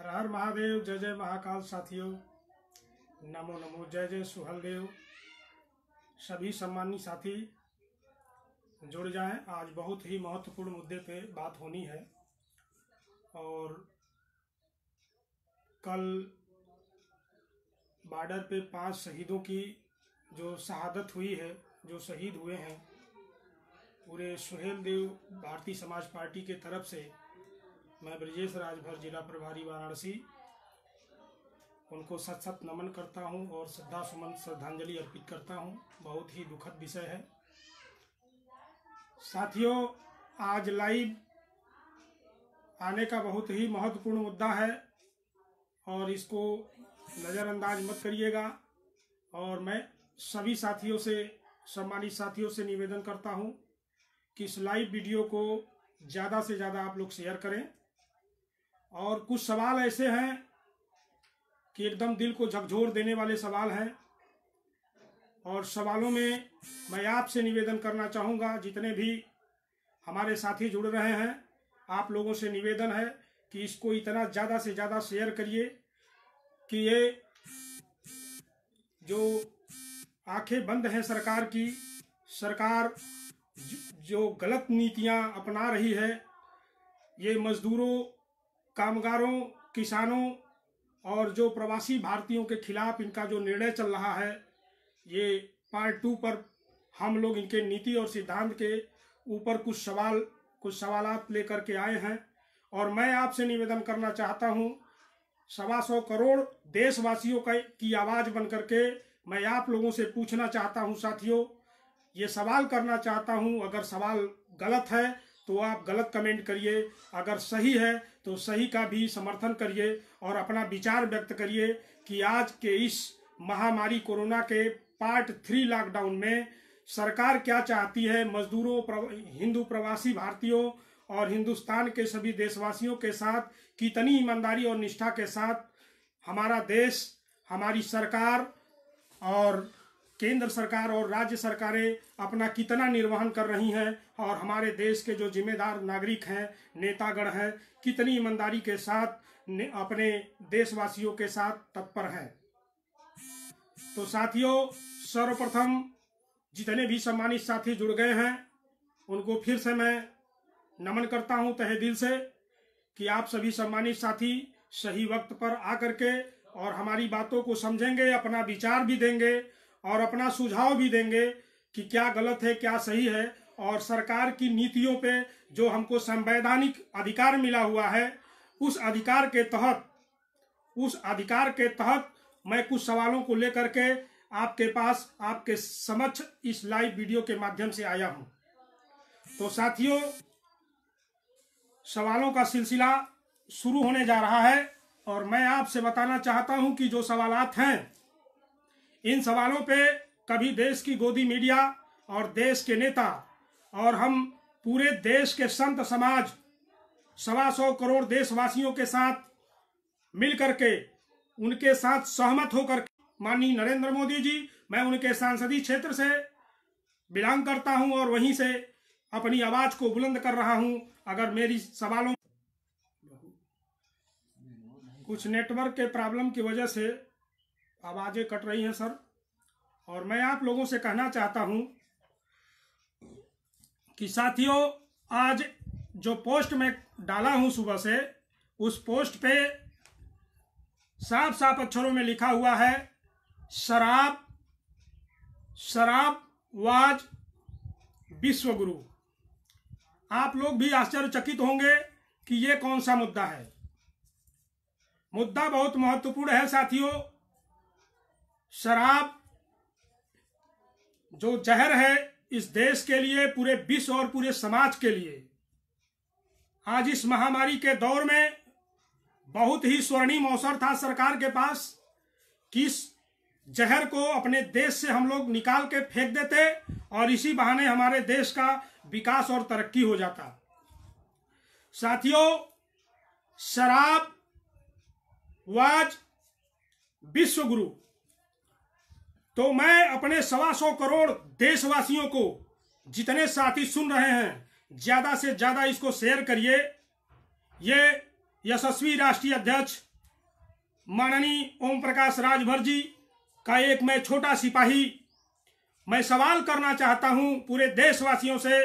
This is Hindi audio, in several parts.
हर हर महादेव, जय जय महाकाल। साथियों नमो नमो, जय जय सुहलदेव। सभी सम्मानित साथी जुड़ जाएं। आज बहुत ही महत्वपूर्ण मुद्दे पे बात होनी है। और कल बॉर्डर पे 5 शहीदों की जो शहादत हुई है, जो शहीद हुए हैं, पूरे सुहेलदेव भारतीय समाज पार्टी के तरफ से मैं ब्रजेश राजभर जिला प्रभारी वाराणसी उनको सत सत नमन करता हूं और श्रद्धा सुमन श्रद्धांजलि अर्पित करता हूं। बहुत ही दुखद विषय है साथियों। आज लाइव आने का बहुत ही महत्वपूर्ण मुद्दा है और इसको नज़रअंदाज मत करिएगा। और मैं सभी साथियों से, सम्मानित साथियों से निवेदन करता हूं कि इस लाइव वीडियो को ज़्यादा से ज़्यादा आप लोग शेयर करें। और कुछ सवाल ऐसे हैं कि एकदम दिल को झकझोर देने वाले सवाल हैं, और सवालों में मैं आपसे निवेदन करना चाहूँगा, जितने भी हमारे साथी जुड़ रहे हैं, आप लोगों से निवेदन है कि इसको इतना ज़्यादा से ज़्यादा शेयर करिए कि ये जो आंखें बंद हैं सरकार की, सरकार जो गलत नीतियां अपना रही है, ये मजदूरों, कामगारों, किसानों और जो प्रवासी भारतीयों के खिलाफ इनका जो निर्णय चल रहा है, ये पार्ट 2 पर हम लोग इनके नीति और सिद्धांत के ऊपर कुछ सवालात लेकर के आए हैं। और मैं आपसे निवेदन करना चाहता हूं, 125 करोड़ देशवासियों की आवाज़ बन करके मैं आप लोगों से पूछना चाहता हूं साथियों, ये सवाल करना चाहता हूं। अगर सवाल गलत है तो आप गलत कमेंट करिए, अगर सही है तो सही का भी समर्थन करिए और अपना विचार व्यक्त करिए कि आज के इस महामारी कोरोना के पार्ट 3 लॉकडाउन में सरकार क्या चाहती है, मजदूरों, हिंदू प्रवासी भारतीयों और हिंदुस्तान के सभी देशवासियों के साथ कितनी ईमानदारी और निष्ठा के साथ हमारा देश, हमारी सरकार और केंद्र सरकार और राज्य सरकारें अपना कितना निर्वहन कर रही हैं, और हमारे देश के जो जिम्मेदार नागरिक हैं, नेतागण हैं, कितनी ईमानदारी के साथ अपने देशवासियों के साथ तत्पर हैं। तो साथियों, सर्वप्रथम जितने भी सम्मानित साथी जुड़ गए हैं उनको फिर से मैं नमन करता हूं तहे दिल से कि आप सभी सम्मानित साथी सही वक्त पर आकर के और हमारी बातों को समझेंगे, अपना विचार भी देंगे और अपना सुझाव भी देंगे कि क्या गलत है, क्या सही है। और सरकार की नीतियों पे जो हमको संवैधानिक अधिकार मिला हुआ है, उस अधिकार के तहत मैं कुछ सवालों को लेकर के आपके पास, आपके समक्ष इस लाइव वीडियो के माध्यम से आया हूं। तो साथियों, सवालों का सिलसिला शुरू होने जा रहा है और मैं आपसे बताना चाहता हूं कि जो सवालात हैं, इन सवालों पे कभी देश की गोदी मीडिया और देश के नेता और हम पूरे देश के संत समाज 125 करोड़ देशवासियों के साथ मिलकर के, उनके साथ सहमत होकर, माननीय नरेंद्र मोदी जी, मैं उनके सांसदीय क्षेत्र से बिलोंग करता हूं और वहीं से अपनी आवाज को बुलंद कर रहा हूं। अगर मेरी सवालों, कुछ नेटवर्क के प्रॉब्लम की वजह से आवाजें कट रही हैं सर, और मैं आप लोगों से कहना चाहता हूं कि साथियों, आज जो पोस्ट में डाला हूं सुबह से, उस पोस्ट पे साफ साफ अक्षरों में लिखा हुआ है, शराब वाज विश्वगुरु। आप लोग भी आश्चर्यचकित होंगे कि ये कौन सा मुद्दा है। मुद्दा बहुत महत्वपूर्ण है साथियों। शराब जो जहर है इस देश के लिए, पूरे विश्व और पूरे समाज के लिए, आज इस महामारी के दौर में बहुत ही स्वर्णिम अवसर था सरकार के पास कि इस जहर को अपने देश से हम लोग निकाल के फेंक देते और इसी बहाने हमारे देश का विकास और तरक्की हो जाता। साथियों, शराब वाज विश्वगुरु। तो मैं अपने 125 करोड़ देशवासियों को, जितने साथी सुन रहे हैं, ज्यादा से ज्यादा इसको शेयर करिए। ये यशस्वी राष्ट्रीय अध्यक्ष माननीय ओम प्रकाश राजभर जी का एक मैं छोटा सिपाही, मैं सवाल करना चाहता हूं पूरे देशवासियों से,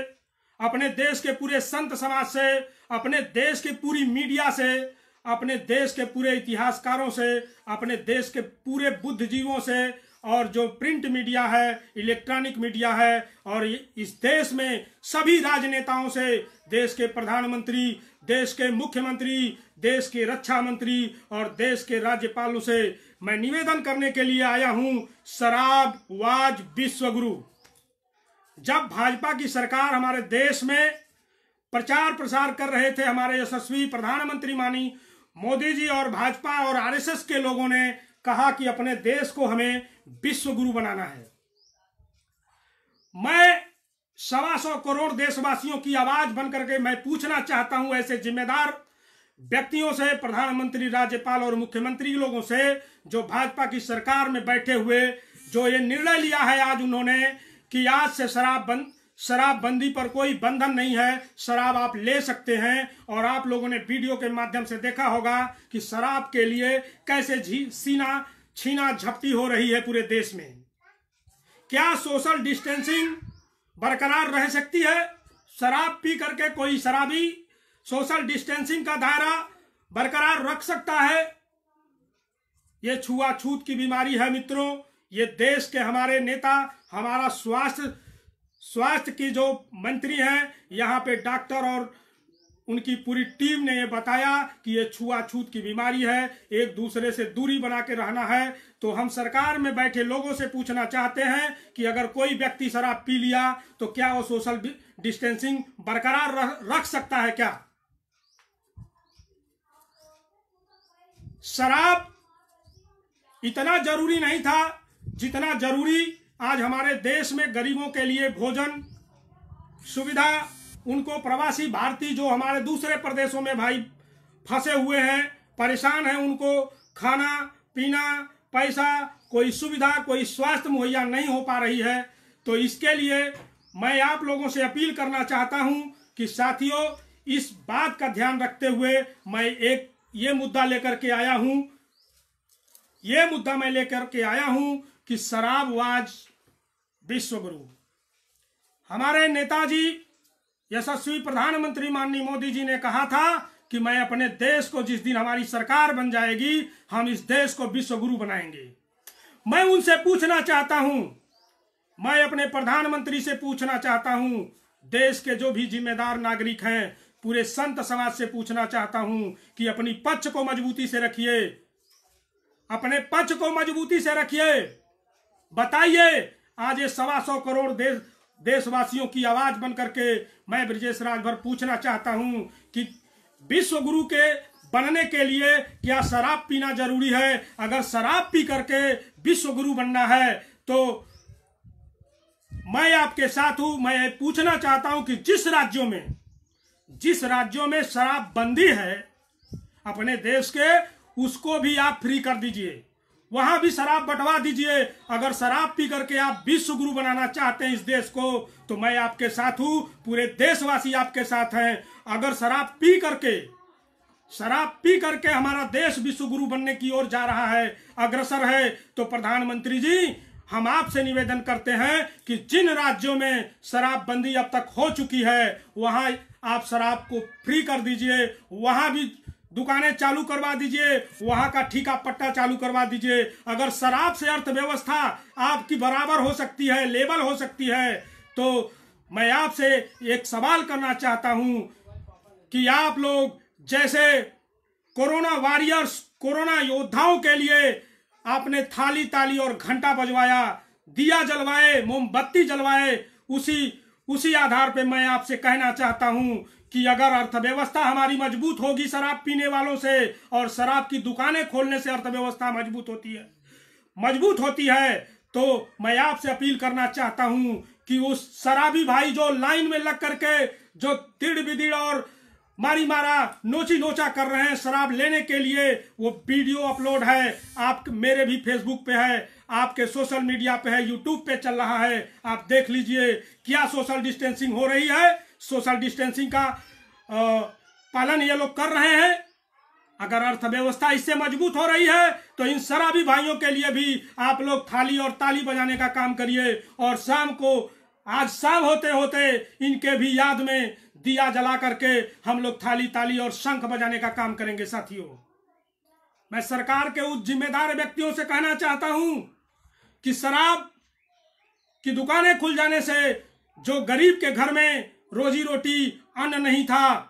अपने देश के पूरे संत समाज से, अपने देश के पूरी मीडिया से, अपने देश के पूरे इतिहासकारों से, अपने देश के पूरे बुद्धिजीवियों से, और जो प्रिंट मीडिया है, इलेक्ट्रॉनिक मीडिया है, और इस देश में सभी राजनेताओं से, देश के प्रधानमंत्री, देश के मुख्यमंत्री, देश के रक्षा मंत्री और देश के राज्यपालों से मैं निवेदन करने के लिए आया हूं। शराबवाज विश्वगुरु, जब भाजपा की सरकार हमारे देश में प्रचार प्रसार कर रहे थे, हमारे यशस्वी प्रधानमंत्री माननीय मोदी जी और भाजपा और आरएसएस के लोगों ने कहा कि अपने देश को हमें विश्वगुरु बनाना है। मैं 125 करोड़ देशवासियों की आवाज बनकर के मैं पूछना चाहता हूं ऐसे जिम्मेदार व्यक्तियों से, प्रधानमंत्री, राज्यपाल और मुख्यमंत्री लोगों से, जो भाजपा की सरकार में बैठे हुए जो ये निर्णय लिया है आज उन्होंने कि आज से शराबबंदी पर कोई बंधन नहीं है, शराब आप ले सकते हैं। और आप लोगों ने वीडियो के माध्यम से देखा होगा कि शराब के लिए कैसे सीना छीना झपटी हो रही है पूरे देश में। क्या सोशल डिस्टेंसिंग बरकरार रह सकती है? शराब पी करके कोई शराबी सोशल डिस्टेंसिंग का दायरा बरकरार रख सकता है? ये छुआछूत की बीमारी है मित्रों। ये देश के हमारे नेता, हमारा स्वास्थ्य की जो मंत्री हैं, यहाँ पे डॉक्टर और उनकी पूरी टीम ने ये बताया कि ये छुआछूत की बीमारी है, एक दूसरे से दूरी बना के रहना है। तो हम सरकार में बैठे लोगों से पूछना चाहते हैं कि अगर कोई व्यक्ति शराब पी लिया तो क्या वो सोशल डिस्टेंसिंग बरकरार रख सकता है? क्या शराब इतना जरूरी नहीं था जितना जरूरी आज हमारे देश में गरीबों के लिए भोजन सुविधा, उनको प्रवासी भारतीय जो हमारे दूसरे प्रदेशों में भाई फंसे हुए हैं, परेशान हैं, उनको खाना पीना, पैसा, कोई सुविधा, कोई स्वास्थ्य मुहैया नहीं हो पा रही है। तो इसके लिए मैं आप लोगों से अपील करना चाहता हूं कि साथियों, इस बात का ध्यान रखते हुए मैं ये मुद्दा लेकर के आया हूं। ये मुद्दा मैं लेकर के आया हूं कि शराबवाज विश्वगुरु, हमारे नेताजी यशस्वी प्रधानमंत्री माननीय मोदी जी ने कहा था कि मैं अपने देश को, जिस दिन हमारी सरकार बन जाएगी, हम इस देश को विश्वगुरु बनाएंगे। मैं उनसे पूछना चाहता हूं, मैं अपने प्रधानमंत्री से पूछना चाहता हूं, देश के जो भी जिम्मेदार नागरिक हैं, पूरे संत समाज से पूछना चाहता हूं कि अपनी पक्ष को मजबूती से रखिए, अपने पक्ष को मजबूती से रखिए। बताइए, आज ये 125 करोड़ देशवासियों की आवाज बन करके मैं ब्रजेश राजभर पूछना चाहता हूं कि विश्वगुरु के बनने के लिए क्या शराब पीना जरूरी है? अगर शराब पी करके विश्वगुरु बनना है तो मैं आपके साथ हूं। मैं पूछना चाहता हूं कि जिस राज्यों में शराब बंदी है अपने देश के, उसको भी आप फ्री कर दीजिए, वहां भी शराब बंटवा दीजिए। अगर शराब पी करके आप विश्वगुरु बनाना चाहते हैं इस देश को, तो मैं आपके साथ हूं, पूरे देशवासी आपके साथ हैं। अगर शराब पी करके हमारा देश विश्वगुरु बनने की ओर जा रहा है, अग्रसर है, तो प्रधानमंत्री जी, हम आपसे निवेदन करते हैं कि जिन राज्यों में शराबबंदी अब तक हो चुकी है, वहां आप शराब को फ्री कर दीजिए, वहां भी दुकानें चालू करवा दीजिए, वहां का ठीका पट्टा चालू करवा दीजिए। अगर शराब से अर्थव्यवस्था आपकी बराबर हो सकती है, लेवल हो सकती है, तो मैं आपसे एक सवाल करना चाहता हूं कि आप लोग जैसे कोरोना वॉरियर्स, कोरोना योद्धाओं के लिए आपने थाली ताली और घंटा बजवाया, दिया जलवाए, मोमबत्ती जलवाए, उसी आधार पे मैं आपसे कहना चाहता हूं कि अगर अर्थव्यवस्था हमारी मजबूत होगी शराब पीने वालों से, और शराब की दुकानें खोलने से अर्थव्यवस्था मजबूत होती है, तो मैं आपसे अपील करना चाहता हूं कि उस शराबी भाई जो लाइन में लग करके जो तिड़ बिदिड़ और मारी मारा नोची नोचा कर रहे हैं शराब लेने के लिए, वो वीडियो अपलोड है, आप मेरे भी फेसबुक पे है, आपके सोशल मीडिया पे है, यूट्यूब पे चल रहा है, आप देख लीजिए क्या सोशल डिस्टेंसिंग हो रही है। सोशल डिस्टेंसिंग का पालन ये लोग कर रहे हैं। अगर अर्थव्यवस्था इससे मजबूत हो रही है तो इन शराबी भाइयों के लिए भी आप लोग थाली और ताली बजाने का काम करिए, और शाम को आज शाम होते होते इनके भी याद में दिया जला करके हम लोग थाली ताली और शंख बजाने का काम करेंगे। साथियों, मैं सरकार के उस जिम्मेदार व्यक्तियों से कहना चाहता हूं कि शराब की दुकानें खुल जाने से जो गरीब के घर में रोजी रोटी अन्न नहीं था,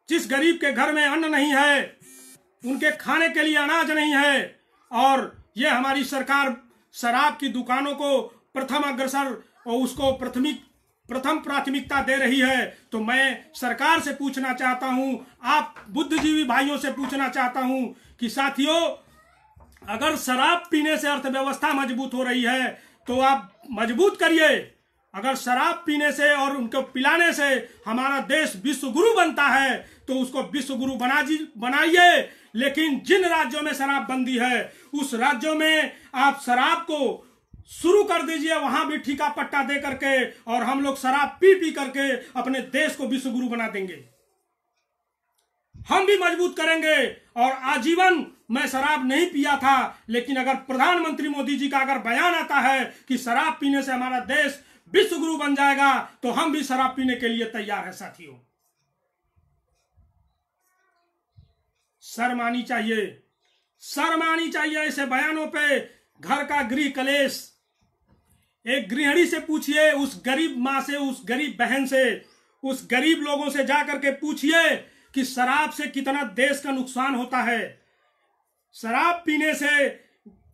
जिस गरीब के घर में अन्न नहीं है, उनके खाने के लिए अनाज नहीं है, और ये हमारी सरकार शराब की दुकानों को प्रथम अग्रसर और उसको प्रथम प्राथमिकता दे रही है, तो मैं सरकार से पूछना चाहता हूं, आप बुद्धिजीवी भाइयों से पूछना चाहता हूं कि साथियों, अगर शराब पीने से अर्थव्यवस्था मजबूत हो रही है तो आप मजबूत करिए। अगर शराब पीने से और उनको पिलाने से हमारा देश विश्व गुरु बनता है तो उसको विश्व गुरु बनाइए। लेकिन जिन राज्यों में शराब बंदी है उस राज्यों में आप शराब को शुरू कर दीजिए, वहां भी ठीका पट्टा दे करके, और हम लोग शराब पी पी करके अपने देश को विश्व गुरु बना देंगे। हम भी मजबूत करेंगे। और आजीवन मैं शराब नहीं पिया था, लेकिन अगर प्रधानमंत्री मोदी जी का अगर बयान आता है कि शराब पीने से हमारा देश विश्व गुरु बन जाएगा तो हम भी शराब पीने के लिए तैयार हैं। साथियों, शर्म आनी चाहिए, शर्म आनी चाहिए ऐसे बयानों पे। घर का गृह कलेश, एक गृहिणी से पूछिए, उस गरीब मां से, उस गरीब बहन से, उस गरीब लोगों से जाकर के पूछिए कि शराब से कितना देश का नुकसान होता है, शराब पीने से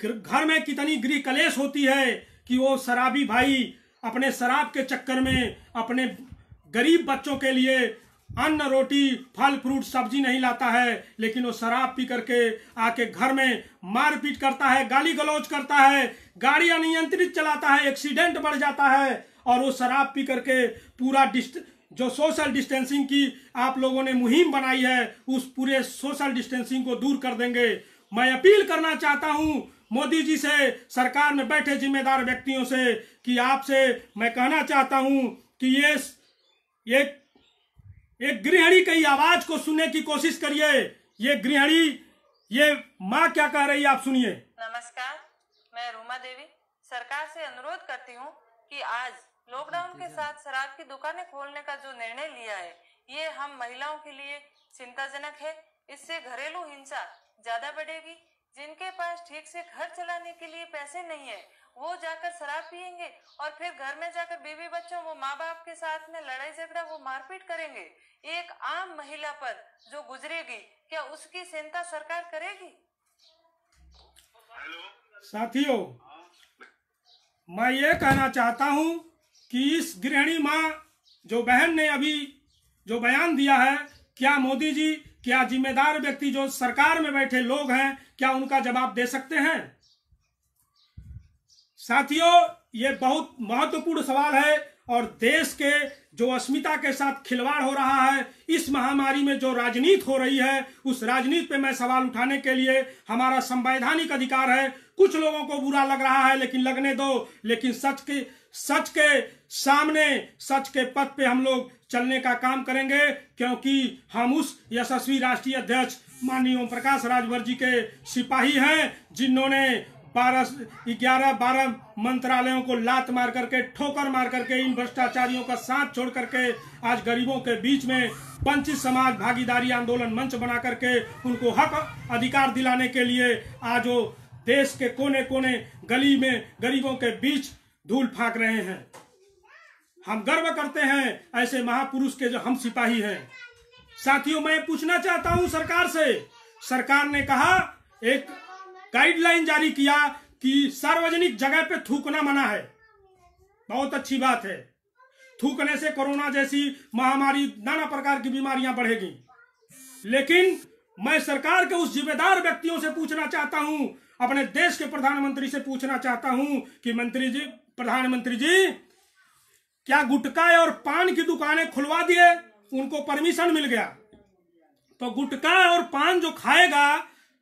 घर में कितनी गृह कलेश होती है कि वो शराबी भाई अपने शराब के चक्कर में अपने गरीब बच्चों के लिए अन्न रोटी फल फ्रूट सब्जी नहीं लाता है, लेकिन वो शराब पी करके आके घर में मारपीट करता है, गाली गलौज करता है, गाड़ी अनियंत्रित चलाता है, एक्सीडेंट बढ़ जाता है। और वो शराब पी करके पूरा जो सोशल डिस्टेंसिंग की आप लोगों ने मुहिम बनाई है, उस पूरे सोशल डिस्टेंसिंग को दूर कर देंगे। मैं अपील करना चाहता हूं मोदी जी से, सरकार में बैठे जिम्मेदार व्यक्तियों से, कि आपसे मैं कहना चाहता हूं कि ये गृहिणी की आवाज को सुनने की कोशिश करिए। ये गृहिणी, ये माँ क्या कह रही है, आप सुनिए। नमस्कार, मैं रूमा देवी सरकार से अनुरोध करती हूँ कि आज लॉकडाउन के साथ शराब की दुकानें खोलने का जो निर्णय लिया है, ये हम महिलाओं के लिए चिंताजनक है। इससे घरेलू हिंसा ज्यादा बढ़ेगी। जिनके पास ठीक से घर चलाने के लिए पैसे नहीं है, वो जाकर शराब पियेंगे और फिर घर में जाकर बीवी बच्चों, वो माँ बाप के साथ में लड़ाई झगड़ा, वो मारपीट करेंगे। एक आम महिला पर जो गुजरेगी, क्या उसकी चिंता सरकार करेगी? साथियों, मैं ये कहना चाहता हूं कि इस गृहिणी माँ जो बहन ने अभी जो बयान दिया है, क्या मोदी जी, क्या जिम्मेदार व्यक्ति जो सरकार में बैठे लोग हैं, क्या उनका जवाब दे सकते हैं? साथियों, ये बहुत महत्वपूर्ण सवाल है और देश के जो अस्मिता के साथ खिलवाड़ हो रहा है, इस महामारी में जो राजनीति हो रही है, उस राजनीति पे मैं सवाल उठाने के लिए, हमारा संवैधानिक अधिकार है। कुछ लोगों को बुरा लग रहा है, लेकिन लगने दो। लेकिन सच के सामने, सच के पथ पे हम लोग चलने का काम करेंगे, क्योंकि हम उस यशस्वी राष्ट्रीय अध्यक्ष माननीय ओम प्रकाश राजभर जी के सिपाही हैं, जिन्होंने 11-12 मंत्रालयों को लात मार करके, ठोकर मार करके, इन भ्रष्टाचारियों का साथ छोड़ करके आज गरीबों के बीच में वंचित समाज भागीदारी आंदोलन मंच बना करके उनको हक अधिकार दिलाने के लिए आज वो देश के कोने कोने गली में गरीबों के बीच धूल फांक रहे हैं। हम गर्व करते हैं ऐसे महापुरुष के जो हम सिपाही हैं। साथियों, मैं पूछना चाहता हूं सरकार से, सरकार ने कहा, एक गाइडलाइन जारी किया कि सार्वजनिक जगह पे थूकना मना है। बहुत अच्छी बात है। थूकने से कोरोना जैसी महामारी, नाना प्रकार की बीमारियां बढ़ेगी। लेकिन मैं सरकार के उस जिम्मेदार व्यक्तियों से पूछना चाहता हूं, अपने देश के प्रधानमंत्री से पूछना चाहता हूं कि प्रधानमंत्री जी, क्या गुटखा और पान की दुकानें खुलवा दिए? उनको परमिशन मिल गया, तो गुटखा और पान जो खाएगा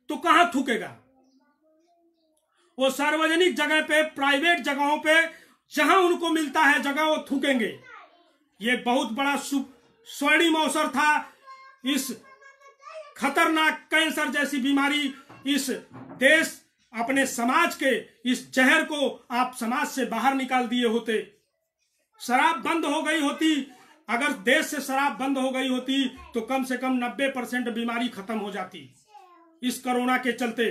तो कहां थूकेगा? वो सार्वजनिक जगह पे, प्राइवेट जगहों पे, जहां उनको मिलता है जगह, वो थूकेंगे। ये बहुत बड़ा स्वर्णिम अवसर था इस खतरनाक कैंसर जैसी बीमारी इस देश अपने समाज के इस जहर को आप समाज से बाहर निकाल दिए होते। शराब बंद हो गई होती, अगर देश से शराब बंद हो गई होती तो कम से कम 90% बीमारी खत्म हो जाती। इस कोरोना के चलते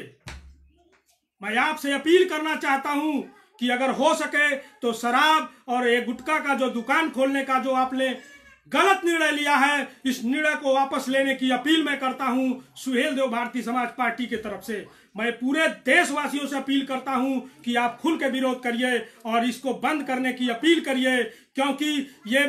मैं आपसे अपील करना चाहता हूं कि अगर हो सके तो शराब और ये गुटखा का जो दुकान खोलने का जो आपने गलत निर्णय लिया है, इस निर्णय को वापस लेने की अपील मैं करता हूं सुहेल देव भारतीय समाज पार्टी की तरफ से। मैं पूरे देशवासियों से अपील करता हूं कि आप खुल के विरोध करिए और इसको बंद करने की अपील करिए, क्योंकि ये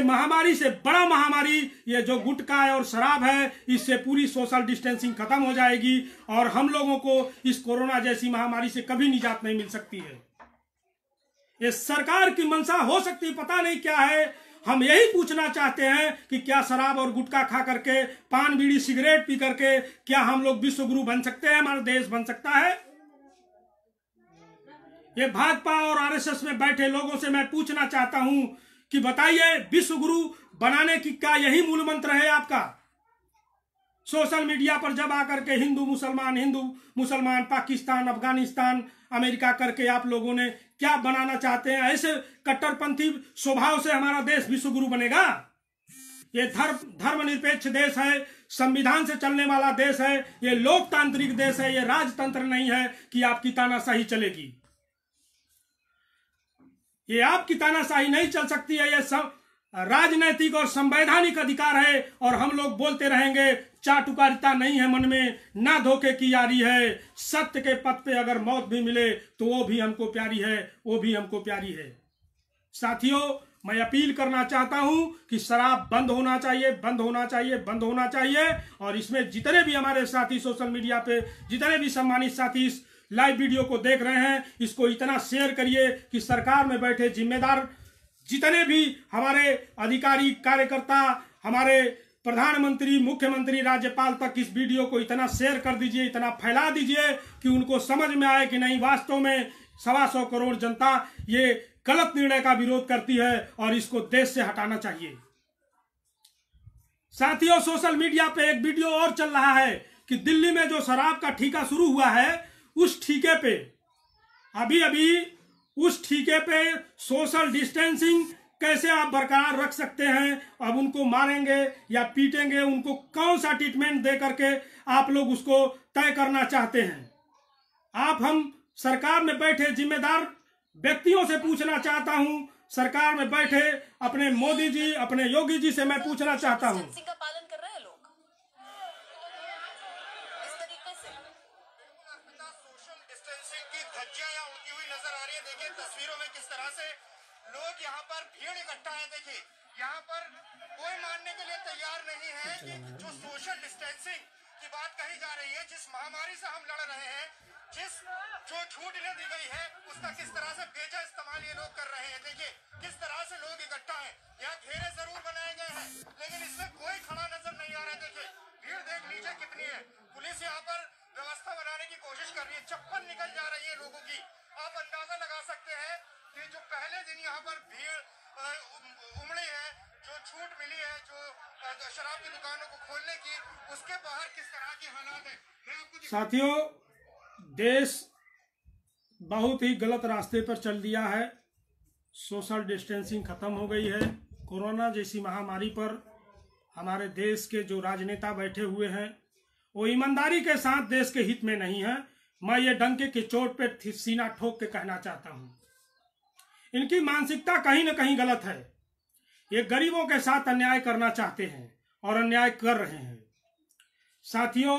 महामारी से बड़ा महामारी ये जो गुटखा है और शराब है, इससे पूरी सोशल डिस्टेंसिंग खत्म हो जाएगी और हम लोगों को इस कोरोना जैसी महामारी से कभी निजात नहीं मिल सकती है। ये सरकार की मंशा हो सकती पता नहीं क्या है। हम यही पूछना चाहते हैं कि क्या शराब और गुटखा खा करके, पान बीड़ी सिगरेट पी करके क्या हम लोग विश्व गुरु बन सकते हैं, हमारा देश बन सकता है? ये भाजपा और आरएसएस में बैठे लोगों से मैं पूछना चाहता हूं कि बताइए, विश्व गुरु बनाने की क्या यही मूल मंत्र है आपका? सोशल मीडिया पर जब आकर के हिंदू मुसलमान पाकिस्तान अफगानिस्तान अमेरिका करके आप लोगों ने क्या बनाना चाहते हैं? ऐसे कट्टरपंथी स्वभाव से हमारा देश विश्व गुरु बनेगा? ये धर्मनिरपेक्ष देश है, संविधान से चलने वाला देश है, ये लोकतांत्रिक देश है, ये राजतंत्र नहीं है कि आपकी तानाशाही चलेगी। ये आपकी तानाशाही नहीं चल सकती है। ये सब राजनैतिक और संवैधानिक अधिकार है और हम लोग बोलते रहेंगे। चाटुकारिता नहीं है मन में, ना धोखे की यारी है। सत्य के पथ पे अगर मौत भी मिले तो वो भी हमको प्यारी है, वो भी हमको प्यारी है। साथियों, मैं अपील करना चाहता हूं कि शराब बंद होना चाहिए, बंद होना चाहिए, बंद होना चाहिए। और इसमें जितने भी हमारे साथी सोशल मीडिया पे, जितने भी सम्मानित साथी इस लाइव वीडियो को देख रहे हैं, इसको इतना शेयर करिए कि सरकार में बैठे जिम्मेदार जितने भी हमारे अधिकारी कार्यकर्ता, हमारे प्रधानमंत्री, मुख्यमंत्री, राज्यपाल तक इस वीडियो को इतना शेयर कर दीजिए, इतना फैला दीजिए कि उनको समझ में आए कि नहीं, वास्तव में 125 करोड़ जनता ये गलत निर्णय का विरोध करती है और इसको देश से हटाना चाहिए। साथियों, सोशल मीडिया पे एक वीडियो और चल रहा है कि दिल्ली में जो शराब का ठेका शुरू हुआ है, उस ठेके पे अभी उस ठेके पे सोशल डिस्टेंसिंग कैसे आप बरकरार रख सकते हैं? अब उनको मारेंगे या पीटेंगे, उनको कौन सा ट्रीटमेंट दे करके आप लोग उसको तय करना चाहते हैं? हम सरकार में बैठे जिम्मेदार व्यक्तियों से पूछना चाहता हूं, सरकार में बैठे अपने मोदी जी, अपने योगी जी से मैं पूछना चाहता हूं। पालन कर रहे हैं लोग इस तरीके से। सोशल डिस्टेंसिंग की धज्जियां यहाँ उड़ती हुई नजर आ रही है। देखिए तस्वीरों में किस तरह से लोग यहाँ पर भीड़ इकट्ठा है। देखिए यहाँ पर कोई मानने के लिए तैयार नहीं है कि जो सोशल डिस्टेंसिंग की बात कही जा रही है, जिस महामारी से हम लड़ रहे हैं, जो छूट इन्हें दी गई है, उसका किस तरह से बेजा इस्तेमाल ये लोग कर रहे हैं। देखिए किस तरह से लोग इकट्ठा है। यहाँ घेरे जरूर बनाए गए हैं लेकिन इसमें कोई खड़ा नजर नहीं आ रहा है। देखिए भीड़ देख लीजिए कितनी है। पुलिस यहाँ पर व्यवस्था बनाने की कोशिश कर रही है, चप्पल निकल जा रही है लोगों की। आप अंदाजा लगा सकते हैं कि जो पहले दिन यहाँ पर भीड़ उमड़ी है, जो छूट मिली है, जो शराब की दुकानों को खोलने की, उसके बाहर किस तरह के हालात है। साथियों, देश बहुत ही गलत रास्ते पर चल दिया है। सोशल डिस्टेंसिंग खत्म हो गई है। कोरोना जैसी महामारी पर हमारे देश के जो राजनेता बैठे हुए हैं, वो ईमानदारी के साथ देश के हित में नहीं है। मैं ये डंके की चोट पे सीना ठोक के कहना चाहता हूं, इनकी मानसिकता कहीं ना कहीं गलत है। ये गरीबों के साथ अन्याय करना चाहते हैं और अन्याय कर रहे हैं। साथियों,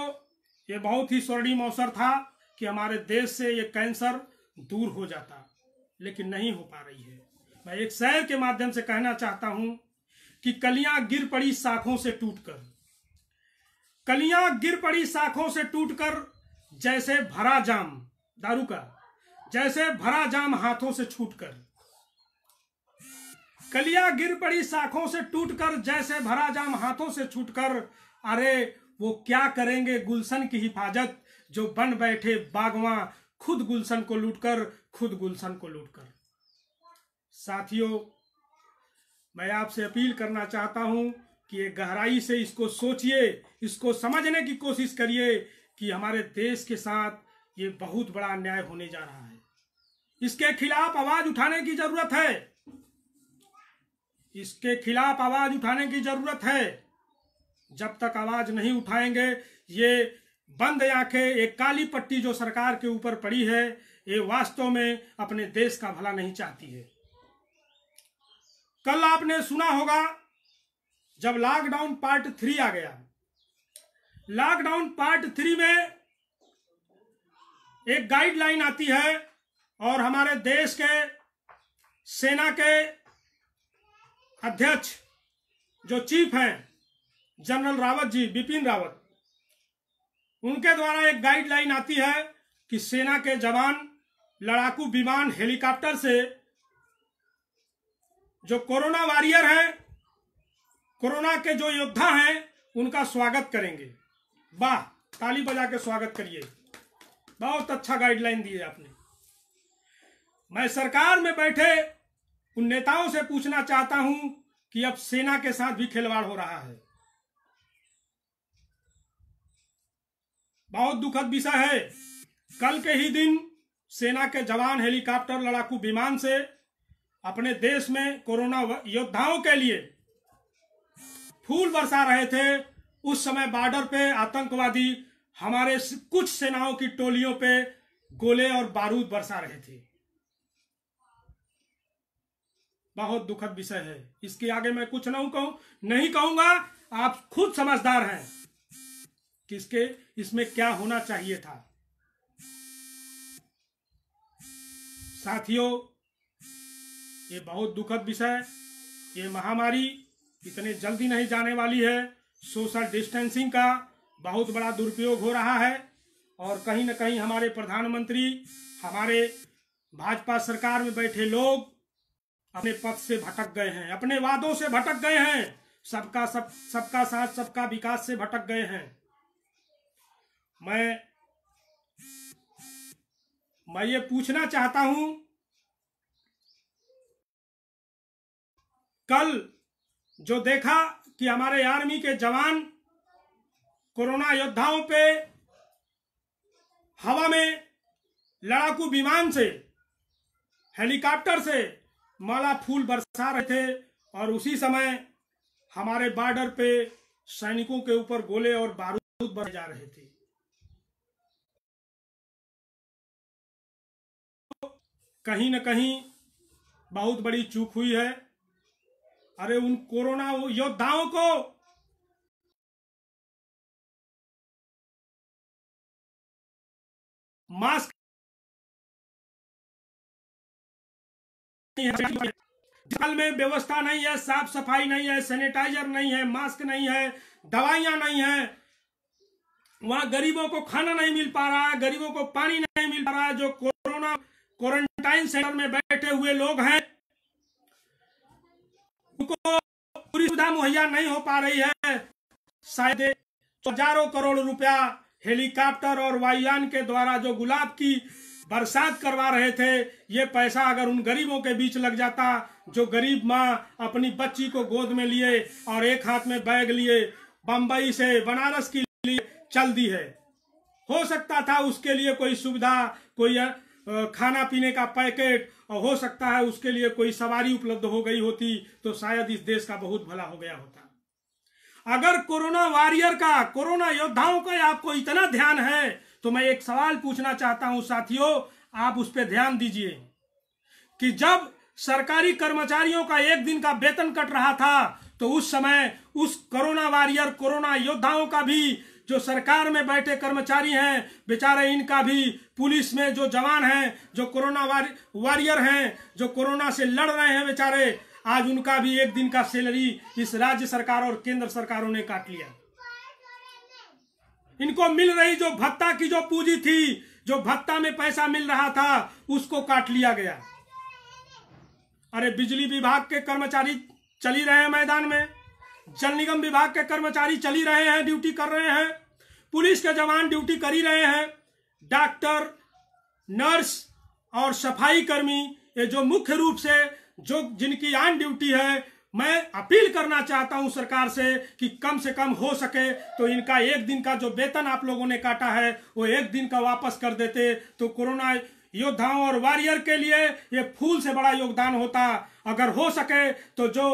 ये बहुत ही स्वर्णिम अवसर था कि हमारे देश से ये कैंसर दूर हो जाता, लेकिन नहीं हो पा रही है। मैं एक शेर के माध्यम से कहना चाहता हूं कि कलियां गिर पड़ी शाखों से टूटकर, कलियां गिर पड़ी शाखों से टूटकर, जैसे भरा जाम दारू का, जैसे भरा जाम हाथों से छूटकर। कलियां गिर पड़ी शाखों से टूटकर, जैसे भरा जाम हाथों से छूटकर। अरे वो क्या करेंगे गुलशन की हिफाजत, जो बन बैठे बागवां खुद गुलशन को लूटकर, खुद गुलशन को लूटकर। साथियों, मैं आपसे अपील करना चाहता हूं कि ये गहराई से इसको सोचिए, इसको समझने की कोशिश करिए कि हमारे देश के साथ ये बहुत बड़ा अन्याय होने जा रहा है। इसके खिलाफ आवाज उठाने की जरूरत है, इसके खिलाफ आवाज उठाने की जरूरत है। जब तक आवाज नहीं उठाएंगे, ये बंद आंखें, एक काली पट्टी जो सरकार के ऊपर पड़ी है, ये वास्तव में अपने देश का भला नहीं चाहती है। कल आपने सुना होगा जब लॉकडाउन पार्ट 3 आ गया, लॉकडाउन पार्ट 3 में एक गाइडलाइन आती है और हमारे देश के सेना के अध्यक्ष जो चीफ हैं जनरल रावत जी, बिपिन रावत, उनके द्वारा एक गाइडलाइन आती है कि सेना के जवान लड़ाकू विमान, हेलीकॉप्टर से जो कोरोना वॉरियर हैं, कोरोना के जो योद्धा हैं, उनका स्वागत करेंगे। वाह, ताली बजा के स्वागत करिए, बहुत अच्छा गाइडलाइन दी है आपने। मैं सरकार में बैठे उन नेताओं से पूछना चाहता हूं कि अब सेना के साथ भी खिलवाड़ हो रहा है। बहुत दुखद विषय है। कल के ही दिन सेना के जवान हेलीकॉप्टर, लड़ाकू विमान से अपने देश में कोरोना योद्धाओं के लिए फूल बरसा रहे थे। उस समय बॉर्डर पे आतंकवादी हमारे कुछ सेनाओं की टोलियों पे गोले और बारूद बरसा रहे थे। बहुत दुखद विषय है। इसके आगे मैं कुछ नहीं कहूंगा। आप खुद समझदार हैं कि इसमें क्या होना चाहिए था। साथियों, ये बहुत दुखद विषय, ये महामारी इतने जल्दी नहीं जाने वाली है। सोशल डिस्टेंसिंग का बहुत बड़ा दुरुपयोग हो रहा है और कहीं न कहीं हमारे प्रधानमंत्री, हमारे भाजपा सरकार में बैठे लोग अपने पथ से भटक गए हैं, अपने वादों से भटक गए हैं, सबका साथ सबका विकास से भटक गए हैं। मैं ये पूछना चाहता हूं, कल जो देखा कि हमारे आर्मी के जवान कोरोना योद्धाओं पे हवा में लड़ाकू विमान से, हेलीकॉप्टर से माला फूल बरसा रहे थे और उसी समय हमारे बॉर्डर पे सैनिकों के ऊपर गोले और बारूद बरसाए जा रहे थे। कहीं न कहीं बहुत बड़ी चूक हुई है। अरे उन कोरोना योद्धाओं को मास्क जल में व्यवस्था नहीं है, साफ सफाई नहीं है, सैनिटाइजर नहीं है, मास्क नहीं है, दवाइयां नहीं है, वहां गरीबों को खाना नहीं मिल पा रहा है, गरीबों को पानी नहीं मिल पा रहा है। जो कोरोना क्वारंटाइन सेंटर में बैठे हुए लोग हैं, उनको पूरी सुविधा मुहैया नहीं हो पा रही है। शायद हजारों करोड़ रुपया हेलीकॉप्टर और वायुयान के द्वारा जो गुलाब की बरसात करवा रहे थे, ये पैसा अगर उन गरीबों के बीच लग जाता, जो गरीब माँ अपनी बच्ची को गोद में लिए और एक हाथ में बैग लिए बंबई से बनारस के लिए चल दी है, हो सकता था उसके लिए कोई सुविधा, कोई खाना पीने का पैकेट, और हो सकता है उसके लिए कोई सवारी उपलब्ध हो गई होती, तो शायद इस देश का बहुत भला हो गया होता। अगर कोरोना वॉरियर का, कोरोना योद्धाओं का आपको इतना ध्यान है, तो मैं एक सवाल पूछना चाहता हूं साथियों, आप उस पर ध्यान दीजिए कि जब सरकारी कर्मचारियों का एक दिन का वेतन कट रहा था, तो उस समय उस कोरोना वॉरियर, कोरोना योद्धाओं का भी, जो सरकार में बैठे कर्मचारी हैं बेचारे, इनका भी, पुलिस में जो जवान हैं, जो कोरोना वॉरियर हैं, जो कोरोना से लड़ रहे हैं बेचारे, आज उनका भी एक दिन का सैलरी इस राज्य सरकार और केंद्र सरकारों ने काट लिया। इनको मिल रही जो भत्ता की जो पूंजी थी, जो भत्ता में पैसा मिल रहा था, उसको काट लिया गया। अरे बिजली विभाग के कर्मचारी चल ही रहे हैं मैदान में, जल निगम विभाग के कर्मचारी चल ही रहे हैं, ड्यूटी कर रहे हैं, पुलिस के जवान ड्यूटी कर ही रहे हैं, डॉक्टर, नर्स और सफाई कर्मी, ये जो मुख्य रूप से जो जिनकी ऑन ड्यूटी है, मैं अपील करना चाहता हूं सरकार से कि कम से कम हो सके तो इनका एक दिन का जो वेतन आप लोगों ने काटा है वो एक दिन का वापस कर देते तो कोरोना योद्धाओं और वॉरियर के लिए ये फूल से बड़ा योगदान होता। अगर हो सके तो जो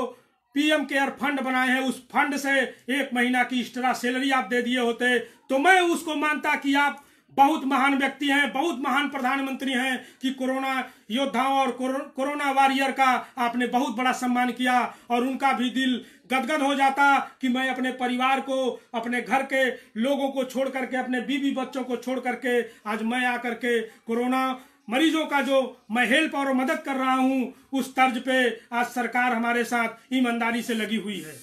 पीएम केयर फंड बनाए हैं उस फंड से 1 महीना की एक्स्ट्रा सैलरी आप दे दिए होते तो मैं उसको मानता कि आप बहुत महान व्यक्ति हैं, बहुत महान प्रधानमंत्री हैं कि कोरोना योद्धाओं और कोरोना वॉरियर का आपने बहुत बड़ा सम्मान किया और उनका भी दिल गदगद हो जाता कि मैं अपने परिवार को, अपने घर के लोगों को छोड़ करके, अपने बीवी बच्चों को छोड़ करके आज मैं आकर के कोरोना मरीजों का जो मैं हेल्प और मदद कर रहा हूं उस तर्ज पे आज सरकार हमारे साथ ईमानदारी से लगी हुई है।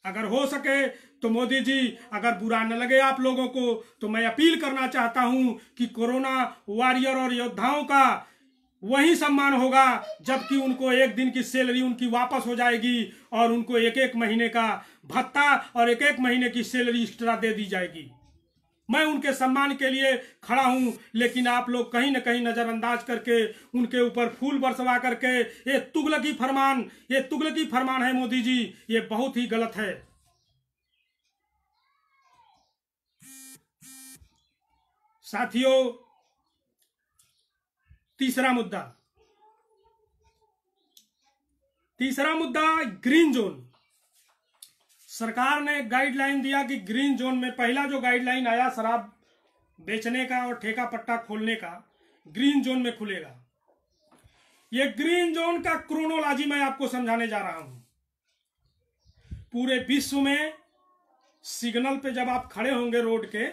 अगर हो सके तो मोदी जी, अगर बुरा न लगे आप लोगों को तो मैं अपील करना चाहता हूं कि कोरोना वॉरियर और योद्धाओं का वही सम्मान होगा जबकि उनको एक दिन की सैलरी उनकी वापस हो जाएगी और उनको 1-1 महीने का भत्ता और 1-1 महीने की सैलरी एक्स्ट्रा दे दी जाएगी। मैं उनके सम्मान के लिए खड़ा हूं, लेकिन आप लोग कहीं न कहीं नजरअंदाज करके उनके ऊपर फूल बरसवा करके ये तुगलकी फरमान है मोदी जी, ये बहुत ही गलत है। साथियों, तीसरा मुद्दा ग्रीन जोन। सरकार ने गाइडलाइन दिया कि ग्रीन जोन में पहला जो गाइडलाइन आया शराब बेचने का और ठेका पट्टा खोलने का ग्रीन जोन में खुलेगा। ये ग्रीन जोन का क्रोनोलॉजी मैं आपको समझाने जा रहा हूं। पूरे विश्व में सिग्नल पे जब आप खड़े होंगे रोड के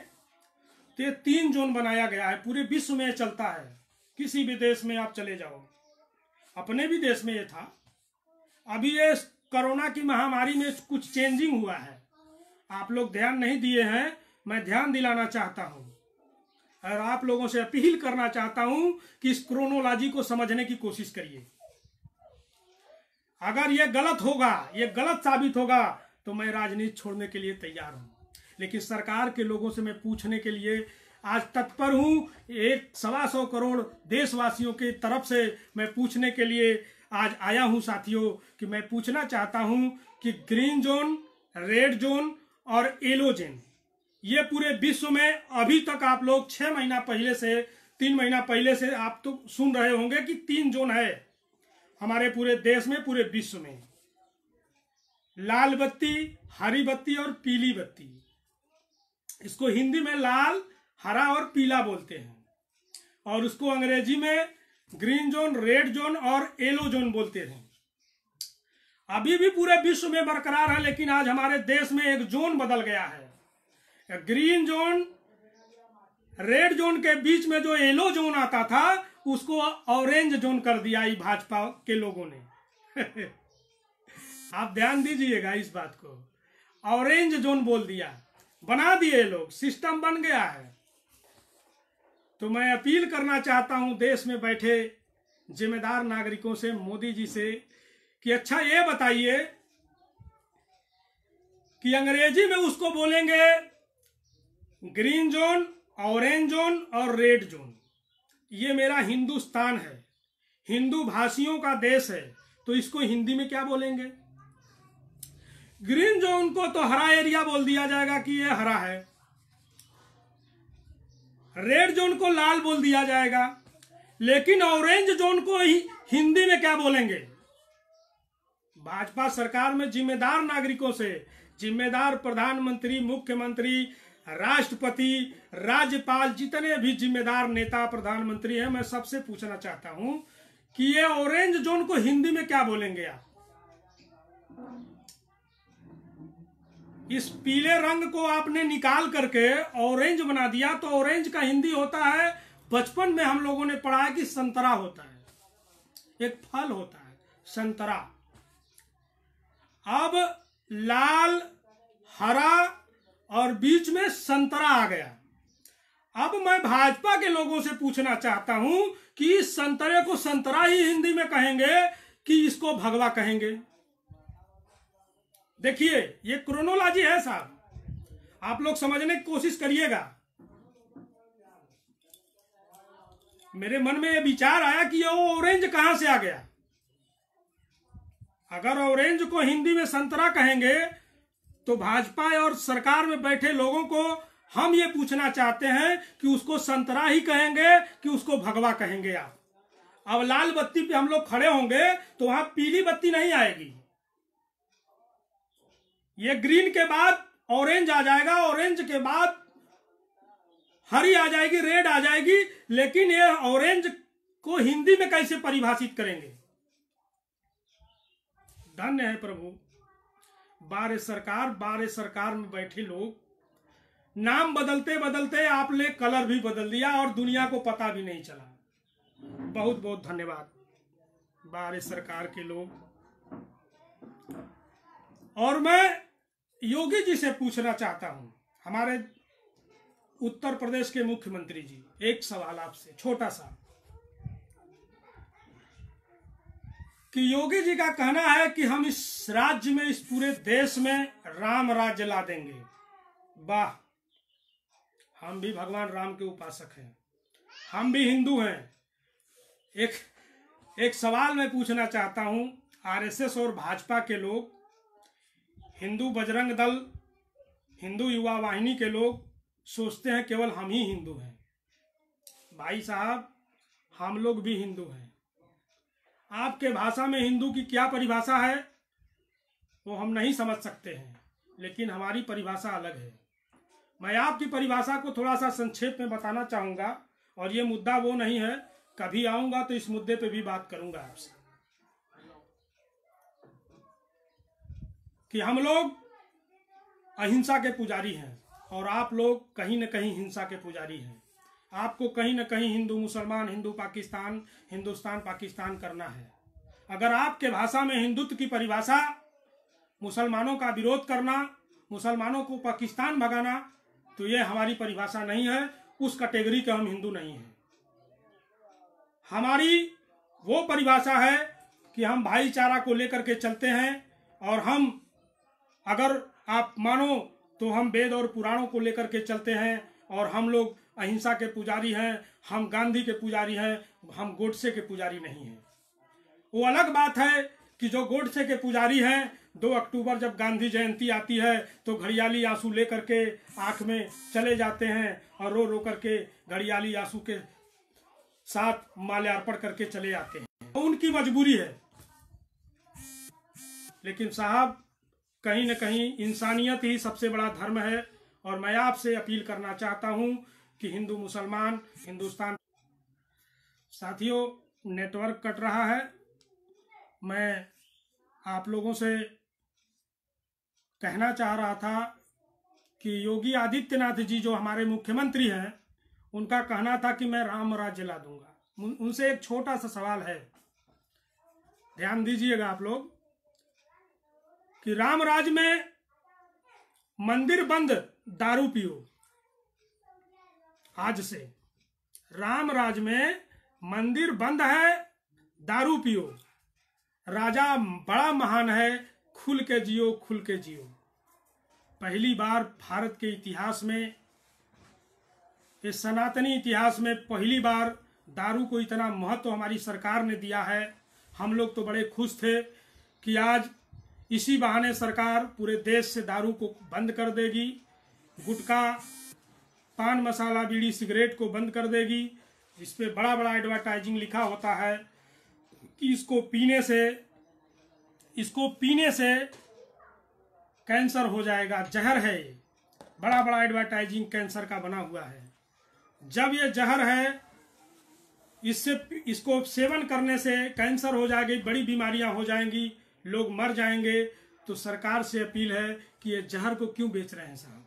तो ये 3 जोन बनाया गया है। पूरे विश्व में चलता है, किसी भी देश में आप चले जाओ, अपने भी देश में ये था। अभी ये कोरोना की महामारी में कुछ चेंजिंग हुआ है, आप लोग ध्यान नहीं दिए हैं, मैं ध्यान दिलाना चाहता हूं और आप लोगों से अपील करना चाहता हूं कि इस क्रोनोलॉजी को समझने की कोशिश करिए। अगर ये गलत होगा, ये गलत साबित होगा तो मैं राजनीति छोड़ने के लिए तैयार हूं, लेकिन सरकार के लोगों से मैं पूछने के लिए आज तत्पर हूं। 125 करोड़ देशवासियों की तरफ से मैं पूछने के लिए आज आया हूं साथियों, कि मैं पूछना चाहता हूं कि ग्रीन जोन, रेड जोन और येलो जोन ये पूरे विश्व में अभी तक आप लोग 3 महीना पहले से आप तो सुन रहे होंगे कि 3 जोन है हमारे पूरे देश में, पूरे विश्व में। लाल बत्ती, हरी बत्ती और पीली बत्ती। इसको हिंदी में लाल, हरा और पीला बोलते हैं और उसको अंग्रेजी में ग्रीन जोन, रेड जोन और येलो जोन बोलते हैं। अभी भी पूरे विश्व में बरकरार है, लेकिन आज हमारे देश में एक जोन बदल गया है। ग्रीन जोन, रेड जोन के बीच में जो येलो जोन आता था उसको ऑरेंज जोन कर दिया भाजपा के लोगों ने। आप ध्यान दीजिएगा इस बात को, ऑरेंज जोन बोल दिया, बना दिए लोग, सिस्टम बन गया है। तो मैं अपील करना चाहता हूं देश में बैठे जिम्मेदार नागरिकों से, मोदी जी से, कि अच्छा ये बताइए कि अंग्रेजी में उसको बोलेंगे ग्रीन जोन, ऑरेंज जोन और रेड जोन। ये मेरा हिंदुस्तान है, हिंदू भाषियों का देश है, तो इसको हिंदी में क्या बोलेंगे? ग्रीन जोन को तो हरा एरिया बोल दिया जाएगा कि ये हरा है, रेड जोन को लाल बोल दिया जाएगा, लेकिन ऑरेंज जोन को ही हिंदी में क्या बोलेंगे? भाजपा सरकार में जिम्मेदार नागरिकों से, जिम्मेदार प्रधानमंत्री, मुख्यमंत्री, राष्ट्रपति, राज्यपाल, जितने भी जिम्मेदार नेता प्रधानमंत्री हैं, मैं सबसे पूछना चाहता हूं कि ये ऑरेंज जोन को हिंदी में क्या बोलेंगे आप? इस पीले रंग को आपने निकाल करके ऑरेंज बना दिया, तो ऑरेंज का हिंदी होता है, बचपन में हम लोगों ने पढ़ा है कि संतरा होता है, एक फल होता है संतरा। अब लाल, हरा और बीच में संतरा आ गया। अब मैं भाजपा के लोगों से पूछना चाहता हूं कि इस संतरे को संतरा ही हिंदी में कहेंगे कि इसको भगवा कहेंगे? देखिए, ये क्रोनोलॉजी है साहब, आप लोग समझने की कोशिश करिएगा। मेरे मन में ये विचार आया कि ये ऑरेंज कहां से आ गया। अगर ऑरेंज को हिंदी में संतरा कहेंगे तो भाजपा और सरकार में बैठे लोगों को हम ये पूछना चाहते हैं कि उसको संतरा ही कहेंगे कि उसको भगवा कहेंगे आप। अब लाल बत्ती पे हम लोग खड़े होंगे तो वहां पीली बत्ती नहीं आएगी, ये ग्रीन के बाद ऑरेंज आ जाएगा, ऑरेंज के बाद हरी आ जाएगी, रेड आ जाएगी, लेकिन ये ऑरेंज को हिंदी में कैसे परिभाषित करेंगे? धन्य है प्रभु, बारे सरकार में बैठे लोग नाम बदलते बदलते आपने कलर भी बदल दिया और दुनिया को पता भी नहीं चला। बहुत बहुत धन्यवाद बारे सरकार के लोग। और मैं योगी जी से पूछना चाहता हूं, हमारे उत्तर प्रदेश के मुख्यमंत्री जी, एक सवाल आपसे छोटा सा, कि योगी जी का कहना है कि हम इस राज्य में, इस पूरे देश में राम राज्य ला देंगे। वाह, हम भी भगवान राम के उपासक हैं, हम भी हिंदू हैं। एक सवाल मैं पूछना चाहता हूं, आरएसएस और भाजपा के लोग, हिंदू बजरंग दल, हिंदू युवा वाहिनी के लोग सोचते हैं केवल हम ही हिंदू हैं। भाई साहब, हम लोग भी हिंदू हैं। आपके भाषा में हिंदू की क्या परिभाषा है वो हम नहीं समझ सकते हैं, लेकिन हमारी परिभाषा अलग है। मैं आपकी परिभाषा को थोड़ा सा संक्षेप में बताना चाहूंगा, और ये मुद्दा वो नहीं है, कभी आऊंगा तो इस मुद्दे पे भी बात करूंगा आपसे, कि हम लोग अहिंसा के पुजारी हैं और आप लोग कहीं न कहीं हिंसा के पुजारी हैं। आपको कहीं न कहीं हिंदू मुसलमान, हिंदू पाकिस्तान, हिंदुस्तान पाकिस्तान करना है। अगर आपके भाषा में हिंदुत्व की परिभाषा मुसलमानों का विरोध करना, मुसलमानों को पाकिस्तान भगाना, तो ये हमारी परिभाषा नहीं है, उस कैटेगरी के हम हिंदू नहीं हैं। हमारी वो परिभाषा है कि हम भाईचारा को लेकर के चलते हैं, और हम, अगर आप मानो तो हम वेद और पुराणों को लेकर के चलते हैं, और हम लोग अहिंसा के पुजारी हैं, हम गांधी के पुजारी हैं, हम गोडसे के पुजारी नहीं हैं। वो अलग बात है कि जो गोडसे के पुजारी हैं, 2 अक्टूबर जब गांधी जयंती आती है तो घड़ियाली आंसू लेकर के आंख में चले जाते हैं और रो रो करके घड़ियाली आंसू के साथ माल्यार्पण करके चले आते हैं, उनकी मजबूरी है। लेकिन साहब, कहीं न कहीं इंसानियत ही सबसे बड़ा धर्म है, और मैं आपसे अपील करना चाहता हूं कि हिंदू मुसलमान, हिंदुस्तान। साथियों, नेटवर्क कट रहा है, मैं आप लोगों से कहना चाह रहा था कि योगी आदित्यनाथ जी जो हमारे मुख्यमंत्री हैं, उनका कहना था कि मैं राम राज्य ला दूंगा। उनसे एक छोटा सा सवाल है, ध्यान दीजिएगा आप लोग, कि राम राज्य में मंदिर बंद, दारू पियो। आज से राम राज्य में मंदिर बंद है, दारू पियो। राजा बड़ा महान है, खुल के जियो, खुल के जियो। पहली बार भारत के इतिहास में, इस सनातनी इतिहास में पहली बार दारू को इतना महत्व हमारी सरकार ने दिया है। हम लोग तो बड़े खुश थे कि आज इसी बहाने सरकार पूरे देश से दारू को बंद कर देगी, गुटखा, पान मसाला, बीड़ी, सिगरेट को बंद कर देगी। इस पे बड़ा बड़ा एडवर्टाइजिंग लिखा होता है कि इसको पीने से कैंसर हो जाएगा, जहर है ये। बड़ा बड़ा एडवर्टाइजिंग कैंसर का बना हुआ है। जब ये जहर है, इसको सेवन करने से कैंसर हो जाएगी, बड़ी बीमारियां हो जाएंगी, लोग मर जाएंगे। तो सरकार से अपील है कि ये जहर को क्यों बेच रहे हैं साहब।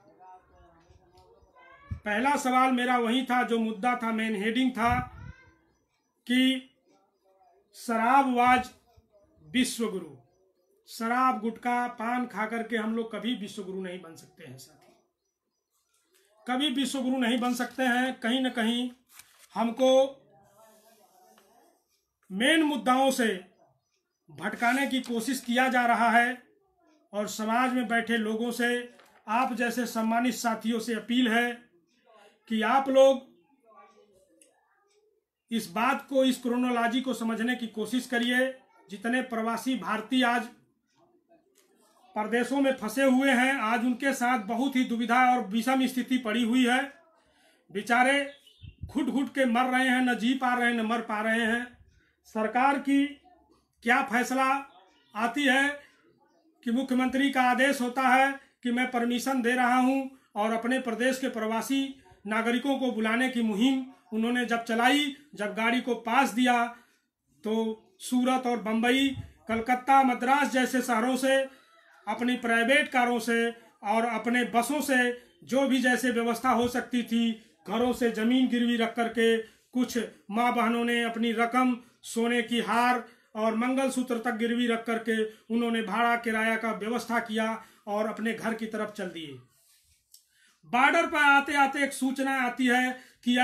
पहला सवाल मेरा वही था, जो मुद्दा था, मेन हेडिंग था कि शराबबाज विश्वगुरु। शराब, गुटखा, पान खा करके हम लोग कभी विश्वगुरु नहीं बन सकते हैं साथी, कभी विश्वगुरु नहीं बन सकते हैं। कहीं न कहीं हमको मेन मुद्दाओं से भटकाने की कोशिश किया जा रहा है, और समाज में बैठे लोगों से, आप जैसे सम्मानित साथियों से अपील है कि आप लोग इस बात को, इस क्रोनोलॉजी को समझने की कोशिश करिए। जितने प्रवासी भारतीय आज परदेशों में फंसे हुए हैं, आज उनके साथ बहुत ही दुविधा और विषम स्थिति पड़ी हुई है। बेचारे घुट घुट के मर रहे हैं, न जी पा रहे हैं न मर पा रहे हैं। सरकार की क्या फैसला आती है कि मुख्यमंत्री का आदेश होता है कि मैं परमिशन दे रहा हूं, और अपने प्रदेश के प्रवासी नागरिकों को बुलाने की मुहिम उन्होंने जब चलाई, जब गाड़ी को पास दिया तो सूरत और बम्बई, कलकत्ता, मद्रास जैसे शहरों से अपनी प्राइवेट कारों से और अपने बसों से जो भी जैसे व्यवस्था हो सकती थी, घरों से जमीन गिरवी रख करके कुछ माँ बहनों ने अपनी रकम, सोने की हार और मंगलसूत्र तक गिरवी रख करके उन्होंने भाड़ा किराया का व्यवस्था किया और अपने घर की तरफ चल दिए। बॉर्डर पर आते आते एक सूचना आती है कि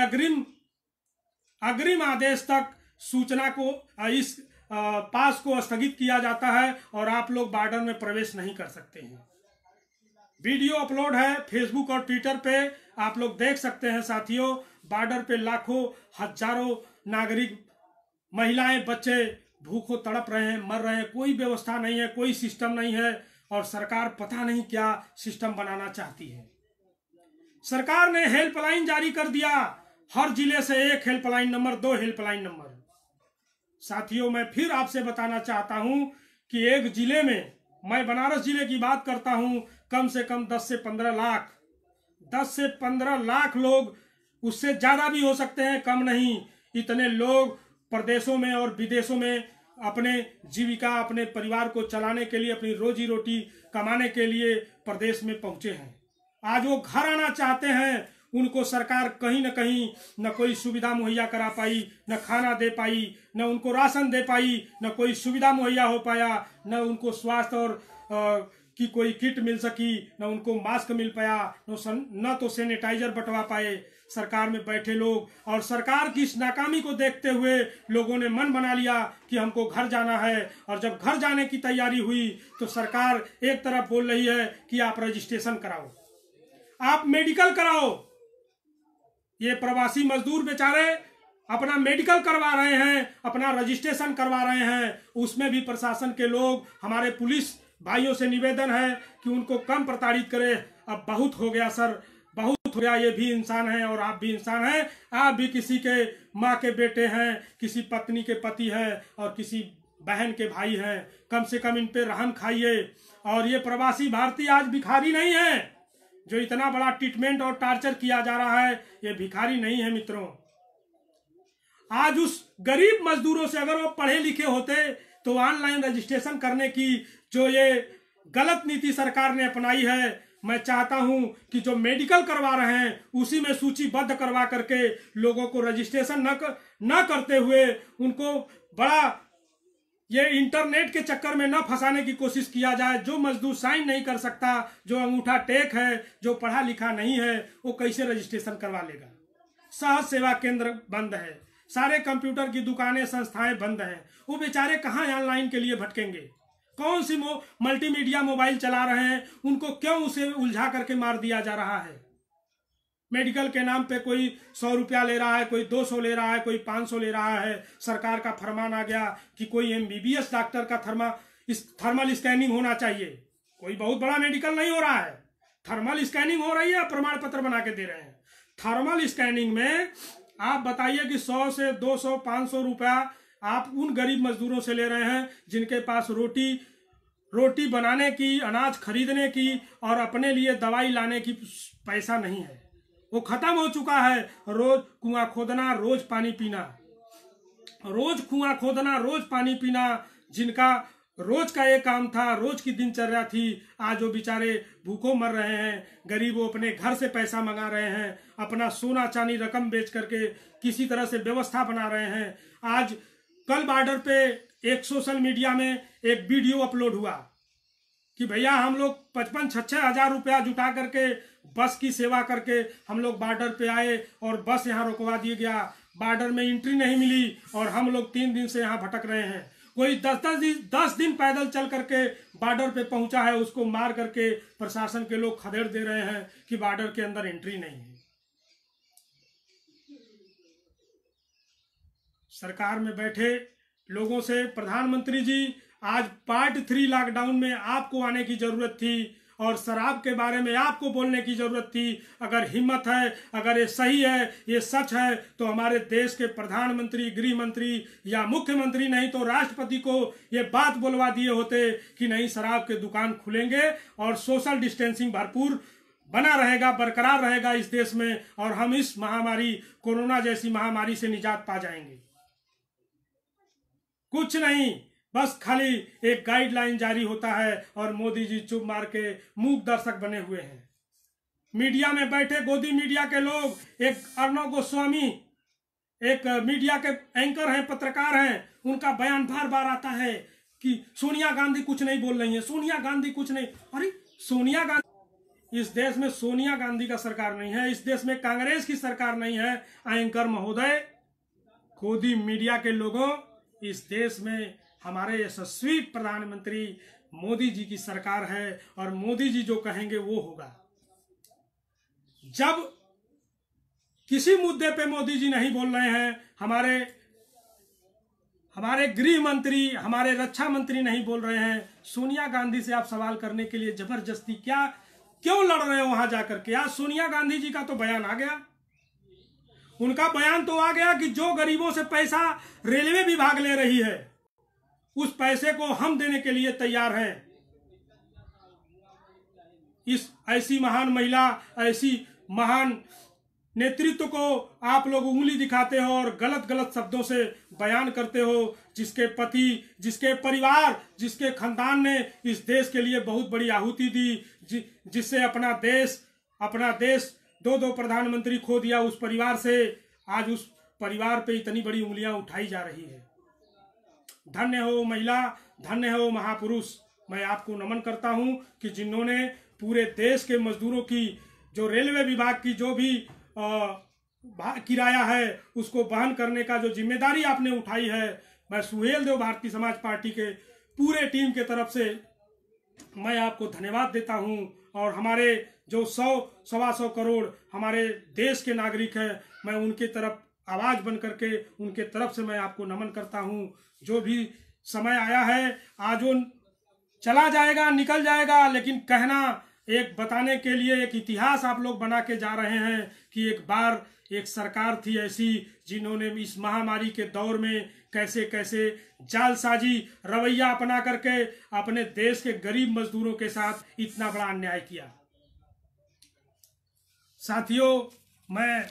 अग्रिम आदेश तक सूचना को इस पास को स्थगित किया जाता है और आप लोग बॉर्डर में प्रवेश नहीं कर सकते हैं। वीडियो अपलोड है फेसबुक और ट्विटर पे, आप लोग देख सकते हैं साथियों। बॉर्डर पे लाखों हजारों नागरिक, महिलाएं, बच्चे भूखों तड़प रहे हैं, मर रहे हैं। कोई व्यवस्था नहीं है, कोई सिस्टम नहीं है, और सरकार पता नहीं क्या सिस्टम बनाना चाहती है। सरकार ने हेल्पलाइन जारी कर दिया, हर जिले से एक हेल्पलाइन नंबर, 2 हेल्पलाइन नंबर। साथियों, मैं फिर आपसे बताना चाहता हूं कि एक जिले में, मैं बनारस जिले की बात करता हूं, कम से कम 10 से 15 लाख लोग, उससे ज्यादा भी हो सकते हैं, कम नहीं, इतने लोग प्रदेशों में और विदेशों में अपने जीविका, अपने परिवार को चलाने के लिए, अपनी रोजी रोटी कमाने के लिए प्रदेश में पहुंचे हैं। आज वो घर आना चाहते हैं, उनको सरकार कहीं न कहीं न कोई सुविधा मुहैया करा पाई, न खाना दे पाई, न उनको राशन दे पाई, न कोई सुविधा मुहैया हो पाया, न उनको स्वास्थ्य और की कोई किट मिल सकी, न उनको मास्क मिल पाया, न तो सैनिटाइजर बंटवा पाए सरकार में बैठे लोग। और सरकार की इस नाकामी को देखते हुए लोगों ने मन बना लिया कि हमको घर जाना है, और जब घर जाने की तैयारी हुई तो सरकार एक तरफ बोल रही है कि आप रजिस्ट्रेशन कराओ, आप मेडिकल कराओ। ये प्रवासी मजदूर बेचारे अपना मेडिकल करवा रहे हैं, अपना रजिस्ट्रेशन करवा रहे हैं, उसमें भी प्रशासन के लोग, हमारे पुलिस भाइयों से निवेदन है कि उनको कम प्रताड़ित करें। अब बहुत हो गया सर, बहुत हो गया, ये भी इंसान है और आप भी इंसान हैं, आप भी किसी के माँ के बेटे हैं, किसी पत्नी के पति हैं और किसी बहन के भाई हैं, कम से कम इन पे रहम खाइए। और ये प्रवासी भारतीय आज भिखारी नहीं है, जो इतना बड़ा ट्रीटमेंट और टार्चर किया जा रहा है, ये भिखारी नहीं है मित्रों। आज उस गरीब मजदूरों से अगर वो पढ़े लिखे होते तो ऑनलाइन रजिस्ट्रेशन करने की जो ये गलत नीति सरकार ने अपनाई है, मैं चाहता हूं कि जो मेडिकल करवा रहे हैं उसी में सूचीबद्ध करवा करके लोगों को रजिस्ट्रेशन न करते हुए उनको बड़ा ये इंटरनेट के चक्कर में न फंसाने की कोशिश किया जाए। जो मजदूर साइन नहीं कर सकता, जो अंगूठा टेक है, जो पढ़ा लिखा नहीं है, वो कैसे रजिस्ट्रेशन करवा लेगा। सहज सेवा केंद्र बंद है, सारे कंप्यूटर की दुकानें, संस्थाएं बंद हैं, वो बेचारे कहाँ ऑनलाइन के लिए भटकेंगे। कौन सी मल्टीमीडिया मोबाइल चला रहे हैं, उनको क्यों उसे उलझा करके मार दिया जा रहा है। मेडिकल के नाम पे कोई 100 रुपया ले रहा है, कोई 200 ले रहा है, कोई 500 ले रहा है। सरकार का फरमान आ गया कि कोई MBBS डॉक्टर का थर्मल स्कैनिंग होना चाहिए। कोई बहुत बड़ा मेडिकल नहीं हो रहा है, थर्मल स्कैनिंग हो रही है, प्रमाण पत्र बना के दे रहे हैं। थर्मल स्कैनिंग में आप बताइए कि 100 से 200 500 रुपया आप उन गरीब मजदूरों से ले रहे हैं जिनके पास रोटी बनाने की, अनाज खरीदने की और अपने लिए दवाई लाने की पैसा नहीं है। वो खत्म हो चुका है। रोज कुआं खोदना, रोज पानी पीना, रोज कुआं खोदना, रोज पानी पीना, जिनका रोज का ये काम था, रोज की दिनचर्या थी, आज वो बेचारे भूखों मर रहे हैं। गरीब वो अपने घर से पैसा मंगा रहे हैं, अपना सोना चांदी रकम बेच करके किसी तरह से व्यवस्था बना रहे हैं। आज कल बॉर्डर पे एक सोशल मीडिया में एक वीडियो अपलोड हुआ कि भैया हम लोग 55-56 हजार रुपया जुटा करके बस की सेवा करके हम लोग बॉर्डर पे आए और बस यहाँ रुकवा दिया गया, बॉर्डर में एंट्री नहीं मिली और हम लोग 3 दिन से यहाँ भटक रहे हैं। कोई 10 दिन पैदल चल करके बॉर्डर पे पहुंचा है, उसको मार करके प्रशासन के लोग खदेड़ दे रहे हैं कि बॉर्डर के अंदर एंट्री नहीं है। सरकार में बैठे लोगों से, प्रधानमंत्री जी आज पार्ट 3 लॉकडाउन में आपको आने की जरूरत थी और शराब के बारे में आपको बोलने की जरूरत थी। अगर हिम्मत है, अगर ये सही है, ये सच है, तो हमारे देश के प्रधानमंत्री, गृह मंत्री या मुख्यमंत्री नहीं तो राष्ट्रपति को ये बात बोलवा दिए होते कि नहीं, शराब के दुकान खुलेंगे और सोशल डिस्टेंसिंग भरपूर बना रहेगा, बरकरार रहेगा इस देश में, और हम इस महामारी, कोरोना जैसी महामारी से निजात पा जाएंगे। कुछ नहीं, बस खाली एक गाइडलाइन जारी होता है और मोदी जी चुप मार के मूक दर्शक बने हुए हैं। मीडिया में बैठे गोदी मीडिया के लोग, एक अर्णव गोस्वामी एक मीडिया के एंकर हैं, पत्रकार हैं, उनका बयान बार बार आता है कि सोनिया गांधी कुछ नहीं बोल रही है, सोनिया गांधी कुछ नहीं। अरे सोनिया गांधी, इस देश में सोनिया गांधी का सरकार नहीं है, इस देश में कांग्रेस की सरकार नहीं है। एंकर महोदय, गोदी मीडिया के लोगों, इस देश में हमारे यशस्वी प्रधानमंत्री मोदी जी की सरकार है और मोदी जी जो कहेंगे वो होगा। जब किसी मुद्दे पे मोदी जी नहीं बोल रहे हैं, हमारे गृह मंत्री, हमारे रक्षा मंत्री नहीं बोल रहे हैं, सोनिया गांधी से आप सवाल करने के लिए जबरदस्ती क्यों लड़ रहे हो वहां जाकर के? आज सोनिया गांधी जी का तो बयान आ गया, उनका बयान तो आ गया कि जो गरीबों से पैसा रेलवे विभाग ले रही है उस पैसे को हम देने के लिए तैयार हैं। इस ऐसी महान महिला, ऐसी महान नेतृत्व को आप लोग उंगली दिखाते हो और गलत गलत शब्दों से बयान करते हो, जिसके पति, जिसके परिवार, जिसके खानदान ने इस देश के लिए बहुत बड़ी आहुति दी, जिससे अपना देश 2 प्रधानमंत्री खो दिया, उस परिवार से आज उस परिवार पे इतनी बड़ी उंगलियां उठाई जा रही है। धन्य हो महिला, धन्य हो महापुरुष। मैं आपको नमन करता हूं कि जिन्होंने पूरे देश के मजदूरों की, जो रेलवे विभाग की जो भी किराया है उसको वहन करने का जो जिम्मेदारी आपने उठाई है, मैं सुहेल देव भारतीय समाज पार्टी के पूरे टीम के तरफ से मैं आपको धन्यवाद देता हूं। और हमारे जो 100-125 करोड़ हमारे देश के नागरिक हैं, मैं उनके तरफ आवाज बन करके उनके तरफ से मैं आपको नमन करता हूं। जो भी समय आया है, आज वो चला जाएगा, निकल जाएगा, लेकिन कहना, एक बताने के लिए एक इतिहास आप लोग बना के जा रहे हैं कि एक बार एक सरकार थी ऐसी जिन्होंने इस महामारी के दौर में कैसे कैसे जालसाजी रवैया अपना करके अपने देश के गरीब मजदूरों के साथ इतना बड़ा अन्याय किया। साथियों, मैं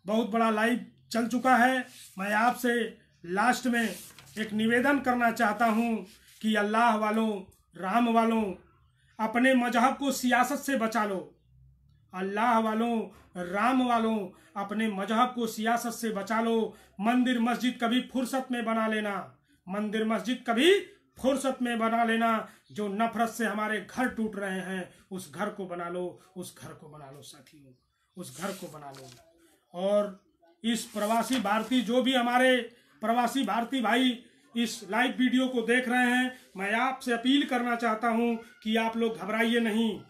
बहुत बड़ा लाइव चल चुका है। मैं आपसे लास्ट में एक निवेदन करना चाहता हूं कि अल्लाह वालों, राम वालों, अपने मजहब को सियासत से बचा लो। अल्लाह वालों, राम वालों, अपने मजहब को सियासत से बचा लो। मंदिर मस्जिद कभी फुर्सत में बना लेना, मंदिर मस्जिद कभी फुर्सत में बना लेना। जो नफरत से हमारे घर टूट रहे हैं, उस घर को बना लो, उस घर को बना लो साथियों, उस घर को बना लो। और इस प्रवासी भारतीय, जो भी हमारे प्रवासी भारतीय भाई इस लाइव वीडियो को देख रहे हैं, मैं आपसे अपील करना चाहता हूं कि आप लोग घबराइए नहीं,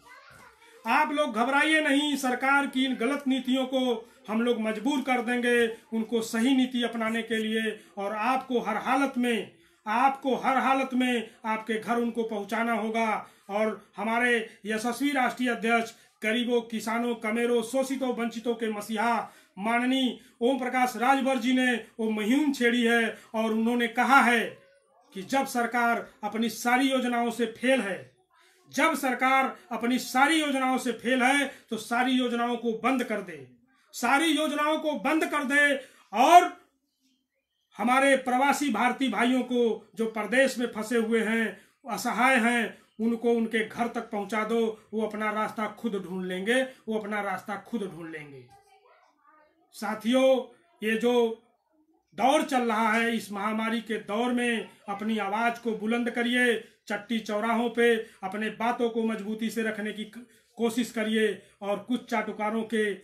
आप लोग घबराइए नहीं। सरकार की इन गलत नीतियों को हम लोग मजबूर कर देंगे उनको सही नीति अपनाने के लिए, और आपको हर हालत में आपके घर उनको पहुंचाना होगा। और हमारे यशस्वी राष्ट्रीय अध्यक्ष, गरीबों, किसानों, कमेरों, शोषितों, वंचितों के मसीहा माननीय ओम प्रकाश राजभर जी ने वो मुहिम छेड़ी है और उन्होंने कहा है कि जब सरकार अपनी सारी योजनाओं से फेल है, जब सरकार अपनी सारी योजनाओं से फेल है तो सारी योजनाओं को बंद कर दे, सारी योजनाओं को बंद कर दे। और हमारे प्रवासी भारतीय भाइयों को जो प्रदेश में फंसे हुए हैं, असहाय हैं, उनको उनके घर तक पहुंचा दो। वो अपना रास्ता खुद ढूंढ लेंगे, वो अपना रास्ता खुद ढूंढ लेंगे। साथियों, ये जो दौर चल रहा है, इस महामारी के दौर में अपनी आवाज को बुलंद करिए। चट्टी चौराहों पे अपने बातों को मजबूती से रखने की कोशिश करिए और कुछ चाटुकारों के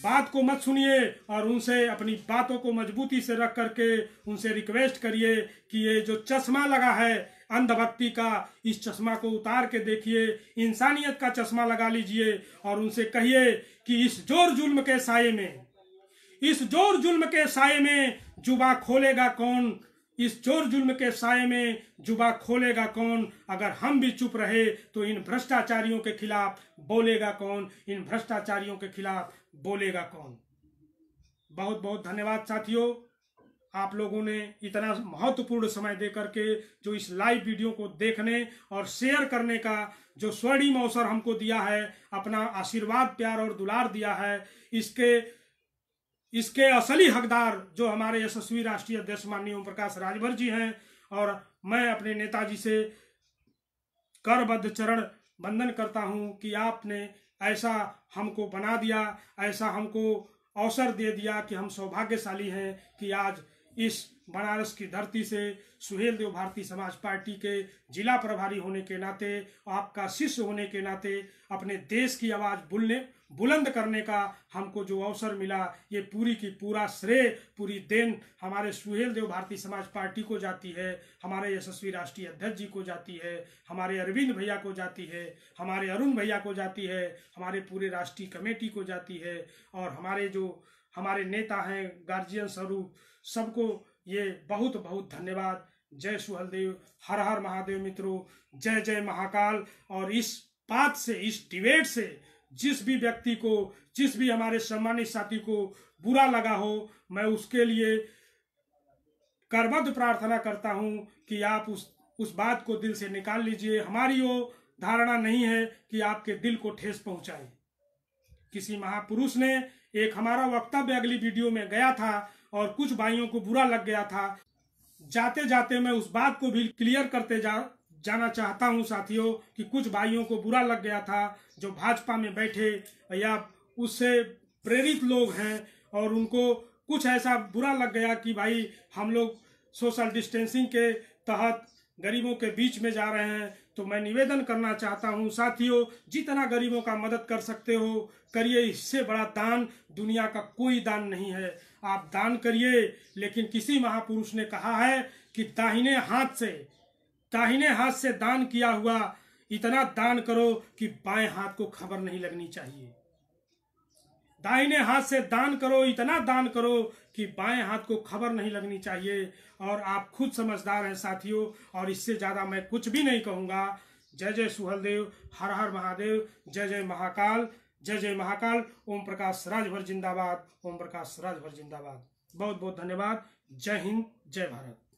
बात को मत सुनिए और उनसे अपनी बातों को मजबूती से रख करके उनसे रिक्वेस्ट करिए कि ये जो चश्मा लगा है अंधभक्ति का, इस चश्मा को उतार के देखिए, इंसानियत का चश्मा लगा लीजिए और उनसे कहिए कि इस जोर जुल्म के साये में, इस जोर जुल्म के साये में जुबा खोलेगा कौन, इस जोर जुल्म के साये में जुबा खोलेगा कौन? अगर हम भी चुप रहे तो इन भ्रष्टाचारियों के खिलाफ बोलेगा कौन? इन भ्रष्टाचारियों के खिलाफ बोलेगा कौन? बहुत बहुत धन्यवाद साथियों, आप लोगों ने इतना महत्वपूर्ण समय दे करके जो इस लाइव वीडियो को देखने और शेयर करने का जो स्वर्णिम अवसर हमको दिया है, अपना आशीर्वाद, प्यार और दुलार दिया है, इसके असली हकदार जो हमारे यशस्वी राष्ट्रीय अध्यक्ष माननीय ओम प्रकाश राजभर जी हैं। और मैं अपने नेताजी से करबद्ध चरण वंदन करता हूं कि आपने ऐसा हमको बना दिया, ऐसा हमको अवसर दे दिया कि हम सौभाग्यशाली हैं कि आज इस बनारस की धरती से सुहेल देव भारतीय समाज पार्टी के जिला प्रभारी होने के नाते, आपका शिष्य होने के नाते अपने देश की आवाज़ बुलंद करने का हमको जो अवसर मिला, ये पूरी की पूरा श्रेय, पूरी देन हमारे सुहेल देव भारतीय समाज पार्टी को जाती है, हमारे यशस्वी राष्ट्रीय अध्यक्ष जी को जाती है, हमारे अरविंद भैया को जाती है, हमारे अरुण भैया को जाती है, हमारे पूरे राष्ट्रीय कमेटी को जाती है, और हमारे नेता हैं गार्जियन स्वरूप, सबको ये बहुत बहुत धन्यवाद। जय सुहेलदेव, हर हर महादेव मित्रों, जय जय महाकाल। और इस बात से, इस डिबेट से जिस भी व्यक्ति को, जिस भी हमारे सम्मानित साथी को बुरा लगा हो, मैं उसके लिए करबद्ध प्रार्थना करता हूं कि आप उस बात को दिल से निकाल लीजिए। हमारी वो धारणा नहीं है कि आपके दिल को ठेस पहुंचाए। किसी महापुरुष ने एक हमारा वक्तव्य अगली वीडियो में गया था और कुछ भाइयों को बुरा लग गया था। जाते जाते मैं उस बात को भी क्लियर करते जाना चाहता हूं साथियों कि कुछ भाइयों को बुरा लग गया था जो भाजपा में बैठे या उससे प्रेरित लोग हैं, और उनको कुछ ऐसा बुरा लग गया कि भाई हम लोग सोशल डिस्टेंसिंग के तहत गरीबों के बीच में जा रहे हैं। तो मैं निवेदन करना चाहता हूं साथियों, जितना गरीबों का मदद कर सकते हो करिए। इससे बड़ा दान दुनिया का कोई दान नहीं है। आप दान करिए, लेकिन किसी महापुरुष ने कहा है कि दाहिने हाथ से दान किया हुआ इतना दान करो कि बाएं हाथ को खबर नहीं लगनी चाहिए। दाहिने हाथ से दान करो, इतना दान करो कि बाएं हाथ को खबर नहीं लगनी चाहिए। और आप खुद समझदार हैं साथियों, और इससे ज्यादा मैं कुछ भी नहीं कहूंगा। जय जय सुहेलदेव, हर हर महादेव, जय जय महाकाल, जय जय महाकाल। ओम प्रकाश राजभर जिंदाबाद, ओम प्रकाश राजभर जिंदाबाद। बहुत बहुत धन्यवाद। जय हिंद, जय भारत।